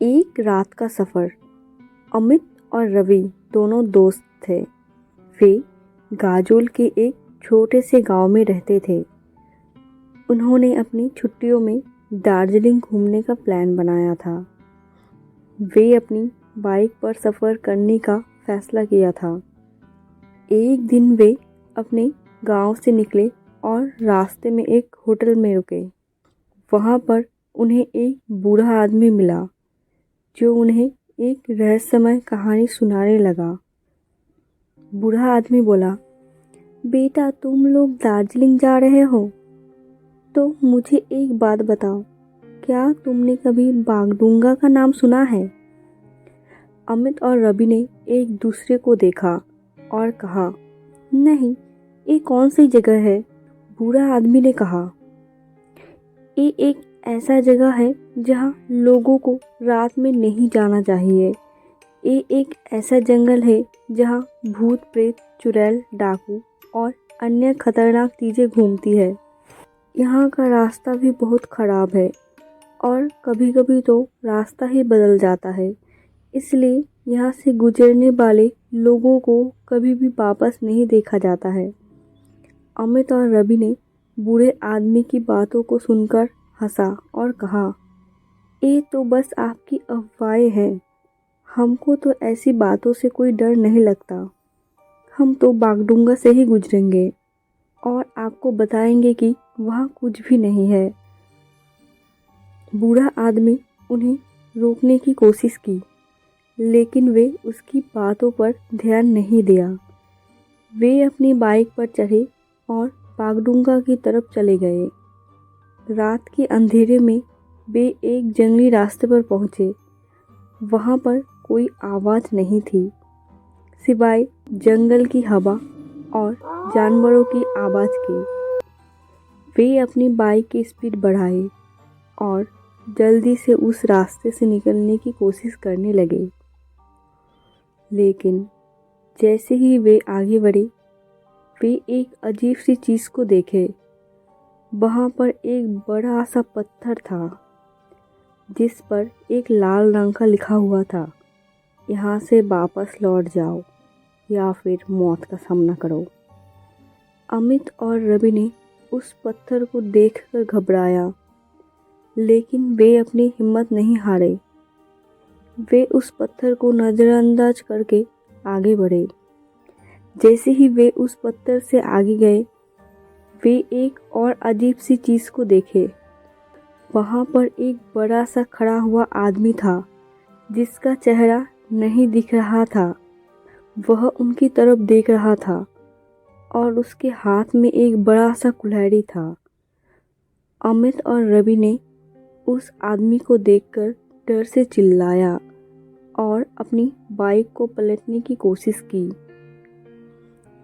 एक रात का सफ़र। अमित और रवि दोनों दोस्त थे। वे गाजोल के एक छोटे से गांव में रहते थे। उन्होंने अपनी छुट्टियों में दार्जिलिंग घूमने का प्लान बनाया था। वे अपनी बाइक पर सफ़र करने का फैसला किया था। एक दिन वे अपने गांव से निकले और रास्ते में एक होटल में रुके। वहां पर उन्हें एक बूढ़ा आदमी मिला जो उन्हें एक रहस्यमय कहानी सुनाने लगा। बूढ़ा आदमी बोला, बेटा तुम लोग दार्जिलिंग जा रहे हो तो मुझे एक बात बताओ, क्या तुमने कभी बागडुंगा का नाम सुना है? अमित और रवि ने एक दूसरे को देखा और कहा, नहीं, ये कौन सी जगह है? बूढ़ा आदमी ने कहा, ये एक ऐसा जगह है जहाँ लोगों को रात में नहीं जाना चाहिए। ये एक ऐसा जंगल है जहाँ भूत प्रेत, चुड़ैल, डाकू और अन्य खतरनाक चीज़ें घूमती है। यहाँ का रास्ता भी बहुत ख़राब है और कभी कभी तो रास्ता ही बदल जाता है, इसलिए यहाँ से गुजरने वाले लोगों को कभी भी वापस नहीं देखा जाता है। अमित और रवि ने बूढ़े आदमी की बातों को सुनकर हंसा और कहा, ये तो बस आपकी अफवाहें हैं। हमको तो ऐसी बातों से कोई डर नहीं लगता। हम तो बागडुंगा से ही गुजरेंगे और आपको बताएंगे कि वहाँ कुछ भी नहीं है। बूढ़ा आदमी उन्हें रोकने की कोशिश की, लेकिन वे उसकी बातों पर ध्यान नहीं दिया। वे अपनी बाइक पर चढ़े और बागडुंगा की तरफ चले गए। रात के अंधेरे में वे एक जंगली रास्ते पर पहुँचे। वहाँ पर कोई आवाज़ नहीं थी, सिवाय जंगल की हवा और जानवरों की आवाज़ के। वे अपनी बाइक की स्पीड बढ़ाए और जल्दी से उस रास्ते से निकलने की कोशिश करने लगे। लेकिन जैसे ही वे आगे बढ़े, वे एक अजीब सी चीज़ को देखे। वहाँ पर एक बड़ा सा पत्थर था जिस पर एक लाल रंग का लिखा हुआ था, यहाँ से वापस लौट जाओ या फिर मौत का सामना करो। अमित और रवि ने उस पत्थर को देखकर घबराया, लेकिन वे अपनी हिम्मत नहीं हारे। वे उस पत्थर को नज़रअंदाज करके आगे बढ़े। जैसे ही वे उस पत्थर से आगे गए, वे एक और अजीब सी चीज़ को देखे। वहाँ पर एक बड़ा सा खड़ा हुआ आदमी था जिसका चेहरा नहीं दिख रहा था। वह उनकी तरफ देख रहा था और उसके हाथ में एक बड़ा सा कुल्हाड़ी था। अमित और रवि ने उस आदमी को देखकर डर से चिल्लाया और अपनी बाइक को पलटने की कोशिश की,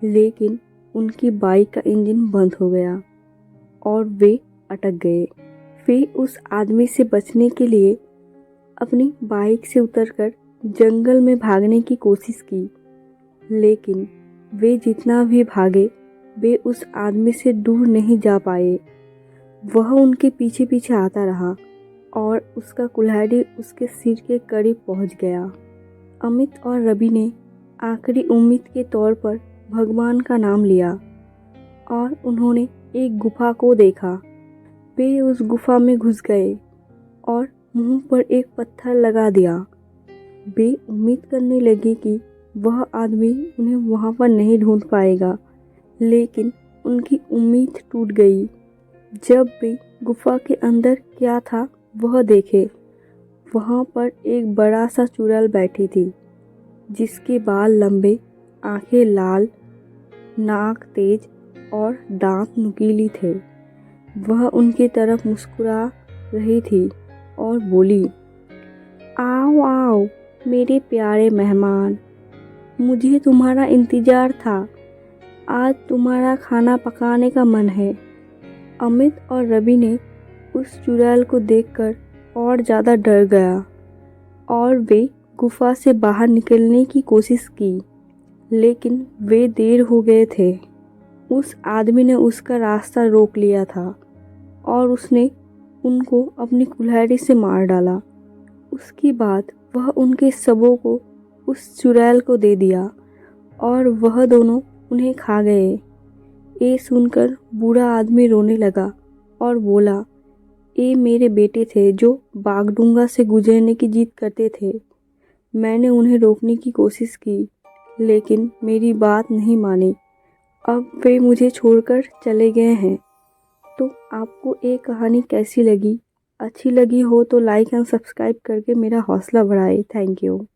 लेकिन उनकी बाइक का इंजन बंद हो गया और वे अटक गए। वे उस आदमी से बचने के लिए अपनी बाइक से उतरकर जंगल में भागने की कोशिश की, लेकिन वे जितना भी भागे, वे उस आदमी से दूर नहीं जा पाए। वह उनके पीछे पीछे आता रहा और उसका कुल्हाड़ी उसके सिर के करीब पहुंच गया। अमित और रवि ने आखिरी उम्मीद के तौर पर भगवान का नाम लिया और उन्होंने एक गुफा को देखा। वे उस गुफा में घुस गए और मुंह पर एक पत्थर लगा दिया। वे उम्मीद करने लगे कि वह आदमी उन्हें वहां पर नहीं ढूंढ पाएगा, लेकिन उनकी उम्मीद टूट गई। जब वे गुफा के अंदर क्या था वह देखे, वहां पर एक बड़ा सा चुड़ैल बैठी थी जिसके बाल लंबे, आंखें लाल, नाक तेज और दांत नुकीली थे। वह उनकी तरफ मुस्कुरा रही थी और बोली, आओ आओ मेरे प्यारे मेहमान, मुझे तुम्हारा इंतज़ार था। आज तुम्हारा खाना पकाने का मन है। अमित और रवि ने उस चुड़ैल को देखकर और ज़्यादा डर गया और वे गुफा से बाहर निकलने की कोशिश की, लेकिन वे देर हो गए थे। उस आदमी ने उसका रास्ता रोक लिया था और उसने उनको अपनी कुल्हाड़ी से मार डाला। उसके बाद वह उनके सबों को उस चुड़ैल को दे दिया और वह दोनों उन्हें खा गए। ये सुनकर बूढ़ा आदमी रोने लगा और बोला, ये मेरे बेटे थे जो बागडूंगा से गुजरने की जिद करते थे। मैंने उन्हें रोकने की कोशिश की, लेकिन मेरी बात नहीं मानी। अब वे मुझे छोड़कर चले गए हैं। तो आपको ये कहानी कैसी लगी? अच्छी लगी हो तो लाइक एंड सब्सक्राइब करके मेरा हौसला बढ़ाएं। Thank you.